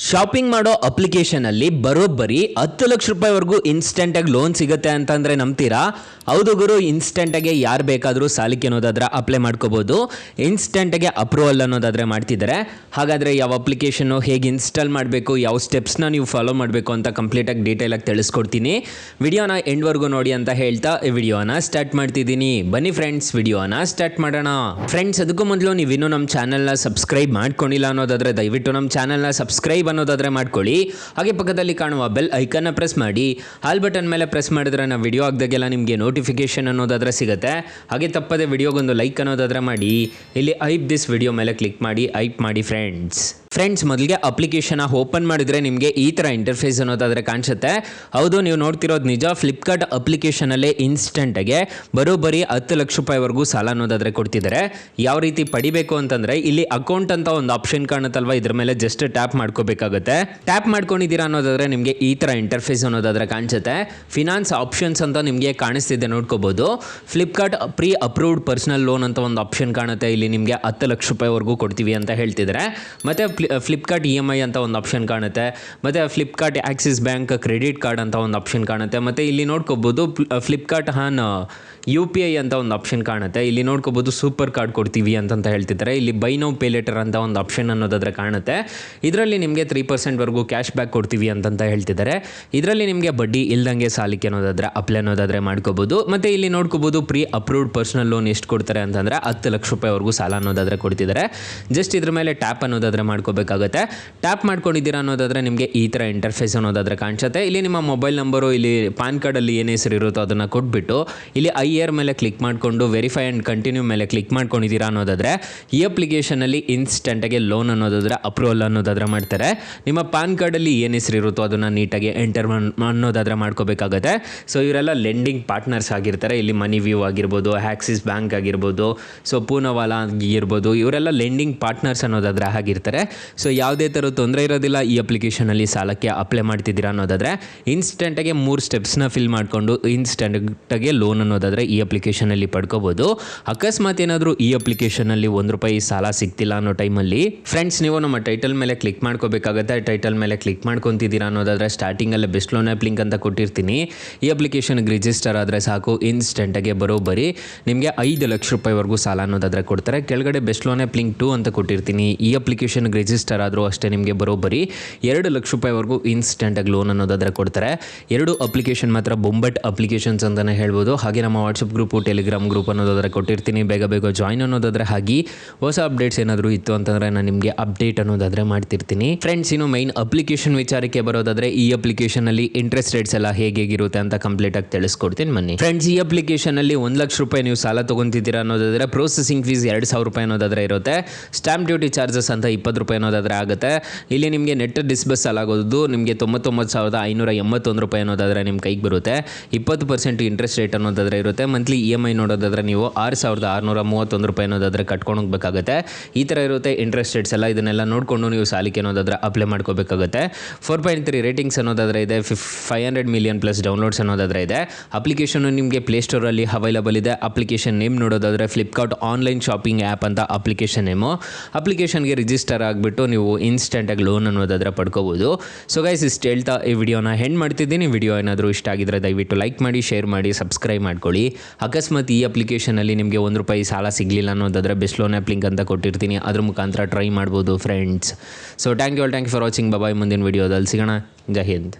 Shopping ಮಾಡೋ ಅಪ್ಲಿಕೇಶನಲ್ಲಿ ಬರೋಬ್ಬರಿ 10 ಲಕ್ಷ ರೂಪಾಯಿವರೆಗೂ ಇನ್ಸ್ಟೆಂಟಾಗಿ ಲೋನ್ ಸಿಗುತ್ತೆ ಅಂತಂದರೆ ನಂಬ್ತೀರಾ? ಹೌದು ಗುರು, ಇನ್ಸ್ಟೆಂಟಾಗಿ ಯಾರು ಬೇಕಾದರೂ ಸಾಲಕ್ಕೆ ಅನ್ನೋದಾದ್ರೆ ಅಪ್ಲೈ ಮಾಡ್ಕೋಬೋದು. ಇನ್ಸ್ಟೆಂಟಾಗಿ ಅಪ್ರೂವಲ್ ಅನ್ನೋದಾದರೆ ಮಾಡ್ತಿದ್ದಾರೆ. ಹಾಗಾದರೆ ಯಾವ ಅಪ್ಲಿಕೇಶನ್ನು ಹೇಗೆ ಇನ್ಸ್ಟಾಲ್ ಮಾಡಬೇಕು, ಯಾವ ಸ್ಟೆಪ್ಸ್ನ ನೀವು ಫಾಲೋ ಮಾಡಬೇಕು ಅಂತ ಕಂಪ್ಲೀಟಾಗಿ ಡೀಟೇಲಾಗಿ ತಿಳಿಸ್ಕೊಡ್ತೀನಿ. ವಿಡಿಯೋನ ಎಂಡ್ವರೆಗೂ ನೋಡಿ ಅಂತ ಹೇಳ್ತಾ ಈ ವಿಡಿಯೋನ ಸ್ಟಾರ್ಟ್ ಮಾಡ್ತಿದ್ದೀನಿ. ಬನ್ನಿ ಫ್ರೆಂಡ್ಸ್, ವಿಡಿಯೋನ ಸ್ಟಾರ್ಟ್ ಮಾಡೋಣ. ಫ್ರೆಂಡ್ಸ್, ಅದಕ್ಕೂ ಮೊದಲು ನೀವು ಇನ್ನೂ ನಮ್ಮ ಚಾನಲ್ನ ಸಬ್ಸ್ಕ್ರೈಬ್ ಮಾಡ್ಕೊಂಡಿಲ್ಲ ಅನ್ನೋದಾದರೆ ದಯವಿಟ್ಟು ನಮ್ಮ ಚಾನಲ್ನ ಸಬ್ಸ್ಕ್ರೈಬ್ ಅನ್ನೋದಾದರೆ ಮಾಡ್ಕೊಳ್ಳಿ. ಹಾಗೆ ಪಕ್ಕದಲ್ಲಿ ಕಾಣುವ ಬೆಲ್ ಐಕನ್ನ ಪ್ರೆಸ್ ಮಾಡಿ. ಆಲ್ ಬಟನ್ ಮೇಲೆ ಪ್ರೆಸ್ ಮಾಡಿದ್ರೆ ನಾವು ವಿಡಿಯೋ ಹಾಕಿದಾಗೆಲ್ಲ ನಿಮಗೆ ನೋಟಿಫಿಕೇಶನ್ ಅನ್ನೋದಾದರೆ ಸಿಗುತ್ತೆ. ಹಾಗೆ ತಪ್ಪದೆ ವಿಡಿಯೋಗೊಂದು ಲೈಕ್ ಅನ್ನೋದಾದರೆ ಮಾಡಿ. ಇಲ್ಲಿ ಐಪ್ ದಿಸ್ ವಿಡಿಯೋ ಮೇಲೆ ಕ್ಲಿಕ್ ಮಾಡಿ ಐಪ್ ಮಾಡಿ ಫ್ರೆಂಡ್ಸ್, ಮೊದಲಿಗೆ ಅಪ್ಲಿಕೇಶನ್ ಓಪನ್ ಮಾಡಿದರೆ ನಿಮಗೆ ಈ ಥರ ಇಂಟರ್ಫೇಸ್ ಅನ್ನೋದಾದರೆ ಕಾಣಿಸುತ್ತೆ. ಹೌದು, ನೀವು ನೋಡ್ತಿರೋದು ನಿಜ. ಫ್ಲಿಪ್ಕಾರ್ಟ್ ಅಪ್ಲಿಕೇಶನಲ್ಲೇ ಇನ್ಸ್ಟೆಂಟಾಗೆ ಬರೋಬ್ಬರಿ 10 ಲಕ್ಷ ರೂಪಾಯಿವರೆಗೂ ಸಾಲ ಅನ್ನೋದಾದರೆ ಕೊಡ್ತಿದ್ದಾರೆ. ಯಾವ ರೀತಿ ಪಡಿಬೇಕು ಅಂತಂದರೆ ಇಲ್ಲಿ ಅಕೌಂಟ್ ಅಂತ ಒಂದು ಆಪ್ಷನ್ ಕಾಣುತ್ತಲ್ವ, ಇದ್ರ ಮೇಲೆ ಜಸ್ಟ್ ಟ್ಯಾಪ್ ಮಾಡ್ಕೋಬೇಕಾಗುತ್ತೆ. ಟ್ಯಾಪ್ ಮಾಡ್ಕೊಂಡಿದ್ದೀರಾ ಅನ್ನೋದಾದರೆ ನಿಮಗೆ ಈ ಥರ ಇಂಟರ್ಫೇಸ್ ಅನ್ನೋದಾದರೆ ಕಾಣಿಸುತ್ತೆ. ಫಿನಾನ್ಸ್ ಆಪ್ಷನ್ಸ್ ಅಂತ ನಿಮಗೆ ಕಾಣಿಸ್ತಿದೆ, ನೋಡ್ಕೋಬೋದು. Flipkart pre approved personal loan ಅಂತ ಒಂದು ಆಪ್ಷನ್ ಕಾಣುತ್ತೆ. ಇಲ್ಲಿ ನಿಮಗೆ 10 ಲಕ್ಷ ರೂಪಾಯಿವರೆಗೂ ಕೊಡ್ತೀವಿ ಅಂತ ಹೇಳ್ತಿದ್ದಾರೆ. ಮತ್ತು ಫ್ಲಿಪ್ಕಾರ್ಟ್ EMI ಅಂತ ಒಂದು ಆಪ್ಷನ್ ಕಾಣುತ್ತೆ. ಮತ್ತು Flipkart Axis bank credit card ಅಂತ ಒಂದು ಆಪ್ಷನ್ ಕಾಣುತ್ತೆ. ಮತ್ತು ಇಲ್ಲಿ ನೋಡ್ಕೋಬೋದು ಫ್ಲಿಪ್ಕಾರ್ಟ್ UPI ಅಂತ ಒಂದು ಆಪ್ಷನ್ ಕಾಣುತ್ತೆ. ಇಲ್ಲಿ ನೋಡ್ಕೋಬೋದು ಸೂಪರ್ ಕಾರ್ಡ್ ಕೊಡ್ತೀವಿ ಅಂತ ಹೇಳ್ತಿದ್ದಾರೆ. ಇಲ್ಲಿ ಬೈ ನೌ ಪೇ ಲೇಟರ್ ಅಂತ ಒಂದು ಆಪ್ಷನ್ ಅನ್ನೋದಾದರೆ ಕಾಣುತ್ತೆ. ಇದರಲ್ಲಿ ನಿಮಗೆ 3% ಕ್ಯಾಶ್ ಬ್ಯಾಕ್ ಕೊಡ್ತೀವಿ ಅಂತ ಹೇಳ್ತಿದ್ದಾರೆ. ಇದರಲ್ಲಿ ನಿಮಗೆ ಬಡ್ಡಿ ಇಲ್ದಂಗೆ ಸಾಲಕ್ಕೆ ಅನ್ನೋದಾದರೆ ಅಪ್ಲೈ ಅನ್ನೋದಾದರೆ ಮಾಡ್ಕೋಬೋದು. ಮತ್ತು ಇಲ್ಲಿ ನೋಡ್ಕೋಬೋದು ಪ್ರೀ ಅಪ್ರೂವ್ಡ್ ಪರ್ಸನಲ್ ಲೋನ್ ಎಷ್ಟು ಕೊಡ್ತಾರೆ ಅಂತಂದರೆ 10 ಲಕ್ಷ ರೂಪಾಯಿವರೆಗೂ ಸಾಲ ಅನ್ನೋದಾದರೆ ಕೊಡ್ತಿದ್ದಾರೆ. ಜಸ್ಟ್ ಇದ್ರ ಮೇಲೆ ಟ್ಯಾಪ್ ಅನ್ನೋದಾದರೆ ಮಾಡ್ಕೋಬೇಕಾಗುತ್ತೆ. ಟ್ಯಾಪ್ ಮಾಡ್ಕೊಂಡಿದ್ದೀರಾ ಅನ್ನೋದಾದರೆ ನಿಮಗೆ ಈ ಥರ ಇಂಟರ್ಫೇಸ್ ಅನ್ನೋದಾದರೆ ಕಾಣಿಸುತ್ತೆ. ಇಲ್ಲಿ ನಿಮ್ಮ ಮೊಬೈಲ್ ನಂಬರು, ಇಲ್ಲಿ ಪಾನ್ ಕಾರ್ಡಲ್ಲಿ ಏನು ಹೆಸರು ಇರುತ್ತೋ ಅದನ್ನು ಕೊಟ್ಬಿಟ್ಟು ಇಲ್ಲಿ IR ಮೇಲೆ ಕ್ಲಿಕ್ ಮಾಡಿಕೊಂಡು ವೆರಿಫೈ ಆ್ಯಂಡ್ ಕಂಟಿನ್ಯೂ ಮೇಲೆ ಕ್ಲಿಕ್ ಮಾಡ್ಕೊಂಡಿದ್ದೀರಾ ಅನ್ನೋದಾದರೆ ಈ ಅಪ್ಲಿಕೇಶನಲ್ಲಿ ಇನ್ಸ್ಟೆಂಟಾಗಿ ಲೋನ್ ಅನ್ನೋದಾದರೆ ಅಪ್ರೂವಲ್ ಅನ್ನೋದಾದರೆ ಮಾಡ್ತಾರೆ. ನಿಮ್ಮ ಪಾನ್ ಕಾರ್ಡಲ್ಲಿ ಏನು ಹೆಸರು ಇರುತ್ತೋ ಅದನ್ನು ನೀಟಾಗಿ ಎಂಟರ್ ಅನ್ನೋದಾದರೆ ಮಾಡ್ಕೋಬೇಕಾಗುತ್ತೆ. ಸೊ ಇವರೆಲ್ಲ ಲೆಂಡಿಂಗ್ ಪಾರ್ಟ್ನರ್ಸ್ ಆಗಿರ್ತಾರೆ. ಇಲ್ಲಿ ಮನಿ ವ್ಯೂ ಆಗಿರ್ಬೋದು, ಆಕ್ಸಿಸ್ ಬ್ಯಾಂಕ್ ಆಗಿರ್ಬೋದು, ಸೊ ಪೂನಾವಾಲಾ ಆಗಿರ್ಬೋದು, ಇವರೆಲ್ಲ ಲೆಂಡಿಂಗ್ ಪಾರ್ಟ್ನರ್ಸ್ ಅನ್ನೋದಾದರೆ ಆಗಿರ್ತಾರೆ. ಸೊ ಯಾವುದೇ ಥರ ತೊಂದರೆ ಇರೋದಿಲ್ಲ. ಈ ಅಪ್ಲಿಕೇಶನಲ್ಲಿ ಸಾಲಕ್ಕೆ ಅಪ್ಲೈ ಮಾಡ್ತಿದ್ದೀರಾ ಅನ್ನೋದಾದರೆ ಇನ್ಸ್ಟೆಂಟಾಗಿ 3 ಸ್ಟೆಪ್ಸ್ನ ಫಿಲ್ ಮಾಡಿಕೊಂಡು ಇನ್ಸ್ಟೆಂಟಾಗಿ ಲೋನ್ ಅನ್ನೋದಾದರೆ ಈ ಅಪ್ಲಿಕೇಶನಲ್ಲಿ ಪಡ್ಕೋಬೋದು. ಅಕಸ್ಮಾತ್ ಏನಾದರೂ ಈ ಅಪ್ಲಿಕೇಶನಲ್ಲಿ ₹1 ಸಾಲ ಸಿಗ್ತಿಲ್ಲ ಅನ್ನೋ ಟೈಮಲ್ಲಿ ಫ್ರೆಂಡ್ಸ್, ನೀವು ನಮ್ಮ ಟೈಟಲ್ ಮೇಲೆ ಕ್ಲಿಕ್ ಮಾಡ್ಕೋಬೇಕಾಗುತ್ತೆ. ಟೈಟಲ್ ಮೇಲೆ ಕ್ಲಿಕ್ ಮಾಡ್ಕೊತಿದ್ದೀರಾ ಅನ್ನೋದಾದರೆ ಸ್ಟಾರ್ಟಿಂಗಲ್ಲೇ ಬೆಸ್ಟ್ ಲೋನ್ ಆ್ಯಪ್ ಲಿಂಕ್ ಅಂತ ಕೊಟ್ಟಿರ್ತೀನಿ. ಈ ಅಪ್ಲಿಕೇಶನ್ಗೆ ರಿಜಿಸ್ಟರ್ ಆದರೆ ಸಾಕು, ಇನ್ಸ್ಟೆಂಟಾಗಿ ಬರೋಬ್ಬರಿ ನಿಮಗೆ 5 ಲಕ್ಷ ರೂಪಾಯಿವರೆಗೂ ಸಾಲ ಅನ್ನೋದಾದರೆ ಕೊಡ್ತಾರೆ. ಕೆಳಗಡೆ ಬೆಸ್ಟ್ ಲೋನ್ ಆ್ಯಪ್ ಲಿಂಕ್ 2 ಅಂತ ಕೊಟ್ಟಿರ್ತೀನಿ. ಈ ಅಪ್ಲಿಕೇಶನ್ಗೆ ರಿಜಿಸ್ಟರ್ ಆದರೂ ಅಷ್ಟೇ ನಿಮಗೆ ಬರೋಬ್ಬರಿ 2 ಲಕ್ಷ ರೂಪಾಯಿವರೆಗೂ ಇನ್ಸ್ಟೆಂಟಾಗಿ ಲೋನ್ ಅನ್ನೋದಾದರೆ ಕೊಡ್ತಾರೆ. 2 ಅಪ್ಲಿಕೇಶನ್ ಮಾತ್ರ ಬೊಂಬಟ್ ಅಪ್ಲಿಕೇಶನ್ಸ್ ಅಂತಲೇ ಹೇಳ್ಬೋದು. ಹಾಗೆ ನಮ್ಮ ವಾಟ್ಸಪ್ ಗ್ರೂಪು, ಟೆಲಿಗ್ರಾಮ್ ಗ್ರೂಪ್ ಅನ್ನೋದಾದರೆ ಕೊಟ್ಟಿರ್ತೀನಿ. ಬೇಗ ಜಾಯ್ನ್ ಅನ್ನೋದಾದರೆ ಹಾಗೆ ಹೊಸ ಅಪ್ಡೇಟ್ಸ್ ಏನಾದರೂ ಇತ್ತು ಅಂತಂದರೆ ನಾನು ನಿಮಗೆ ಅಪ್ಡೇಟ್ ಅನ್ನೋದಾದರೆ ಮಾಡ್ತಿರ್ತೀನಿ. ಫ್ರೆಂಡ್ಸ್, ಇನ್ನು ಮೈನ್ ಅಪ್ಲಿಕೇಶನ್ ವಿಚಾರಕ್ಕೆ ಬರೋದಾದರೆ ಈ ಅಪ್ಲಿಕೇಶನಲ್ಲಿ ಇಂಟ್ರೆಸ್ಟ್ ರೇಟ್ಸ್ ಎಲ್ಲ ಹೇಗಿರುತ್ತೆ ಅಂತ ಕಂಪ್ಲೀಟಾಗಿ ತಿಳಿಸ್ಕೊಡ್ತೀನಿ ಬನ್ನಿ. ಫ್ರೆಂಡ್ಸ್, ಈ ಅಪ್ಲಿಕೇಶನಲ್ಲಿ 1 ಲಕ್ಷ ರೂಪಾಯಿ ನೀವು ಸಾಲ ತೊಗೊತಿದ್ದೀರಾ ಅನ್ನೋದಾದರೆ ಪ್ರೊಸೆಸಿಂಗ್ ಫೀಸ್ 2,000 ರೂಪಾಯಿ ಅನ್ನೋದಾದರೆ ಇರುತ್ತೆ. ಸ್ಟಾಂಪ್ ಡ್ಯೂಟಿ ಚಾರ್ಜಸ್ ಅಂತ 20 ರೂಪಾಯಿ ಅನ್ನೋದಾದರೆ ಆಗುತ್ತೆ. ಇಲ್ಲಿ ನಿಮಗೆ ನೆಟ್ ಡಿಸ್ಬಸ್ ಆಗೋದು ನಿಮಗೆ 99,581 ರೂಪಾಯಿ ಅನ್ನೋದಾದರೆ ನಿಮ್ಮ ಕೈಗೆ ಬರುತ್ತೆ. 20% ಇಂಟ್ರೆಸ್ಟ್ ರೇಟ್ ಅನ್ನೋದಾದರೆ ಇರುತ್ತೆ. ಮಂತ್ಲಿ EMI ನೋಡೋದಾದರೆ ನೀವು 6,631 ರೂಪಾಯಿ ಅನ್ನೋದಾದರೆ ಕಟ್ಕೊಂಡು ಹೋಗಬೇಕಾಗುತ್ತೆ. ಈ ಥರ ಇರುತ್ತೆ ಇಂಟ್ರೆಸ್ಟ್ ರೇಟ್ಸ್ ಎಲ್ಲ. ಇದನ್ನೆಲ್ಲ ನೋಡಿಕೊಂಡು ನೀವು ಸಾಲಕ್ಕೆ ಅನ್ನೋದಾದರೆ ಅಪ್ಲೈ ಮಾಡ್ಕೋಬೇಕಾಗುತ್ತೆ. 4.3 ರೇಟಿಂಗ್ಸ್ ಅನ್ನೋದಾದರೆ ಇದೆ. 500 ಮಿಲಿಯನ್ ಪ್ಲಸ್ ಡೌನ್ಲೋಡ್ಸ್ ಅನ್ನೋದಾದರೆ ಇದೆ. ಅಪ್ಲಿಕೇಶನ್ ನಿಮಗೆ ಪ್ಲೇಸ್ಟೋರಲ್ಲಿ ಅವೈಲಬಲ್ ಇದೆ. ಅಪ್ಲಿಕೇಶನ್ ನೇಮ್ ನೋಡೋದಾದರೆ ಫ್ಲಿಪ್ಕಾರ್ಟ್ ಆನ್ಲೈನ್ ಶಾಪಿಂಗ್ ಆ್ಯಪ್ ಅಂತ ಅಪ್ಲಿಕೇಶನ್ ನೇಮು. ಅಪ್ಲಿಕೇಶನ್ಗೆ ರಿಜಿಸ್ಟರ್ ಆಗಿಬಿಟ್ಟು ನೀವು ಇನ್ಸ್ಟೆಂಟಾಗಿ ಲೋನ್ ಅನ್ನೋದಾದರೆ ಪಡ್ಕೋಬೋದು. ಸೊ ಗೈಸ್, ಇಷ್ಟು ಹೇಳ್ತಾ ಈ ವಿಡಿಯೋನ ಹೆಂಡ್ ಮಾಡ್ತಿದ್ದೀನಿ. ವಿಡಿಯೋ ಏನಾದರೂ ಇಷ್ಟ ಆಗಿದ್ರೆ ದಯವಿಟ್ಟು ಲೈಕ್ ಮಾಡಿ, ಶೇರ್ ಮಾಡಿ, ಸಬ್ಸ್ಕ್ರೈಬ್ ಮಾಡ್ಕೊಳ್ಳಿ. ಅಕಸ್ಮಾತ್ ಈ ಅಪ್ಲಿಕೇಶನಲ್ಲಿ ನಿಮಗೆ ₹1 ಸಾಲ ಸಿಗಲಿಲ್ಲ ಅನ್ನೋದಾದರೆ ಬೆಸ್ಟ್ ಲೋನ್ ಆ್ಯಪ್ ಲಿಂಕ್ ಅಂತ ಕೊಟ್ಟಿರ್ತೀನಿ. ಅದ್ರ ಮುಖಾಂತರ ಟ್ರೈ ಮಾಡ್ಬೋದು friends. So thank you for watching. Bye. ಮುಂದಿನ ವಿಡಿಯೋದಲ್ಲಿ ಸಿಗೋಣ. ಜೈ ಹಿಂದ್.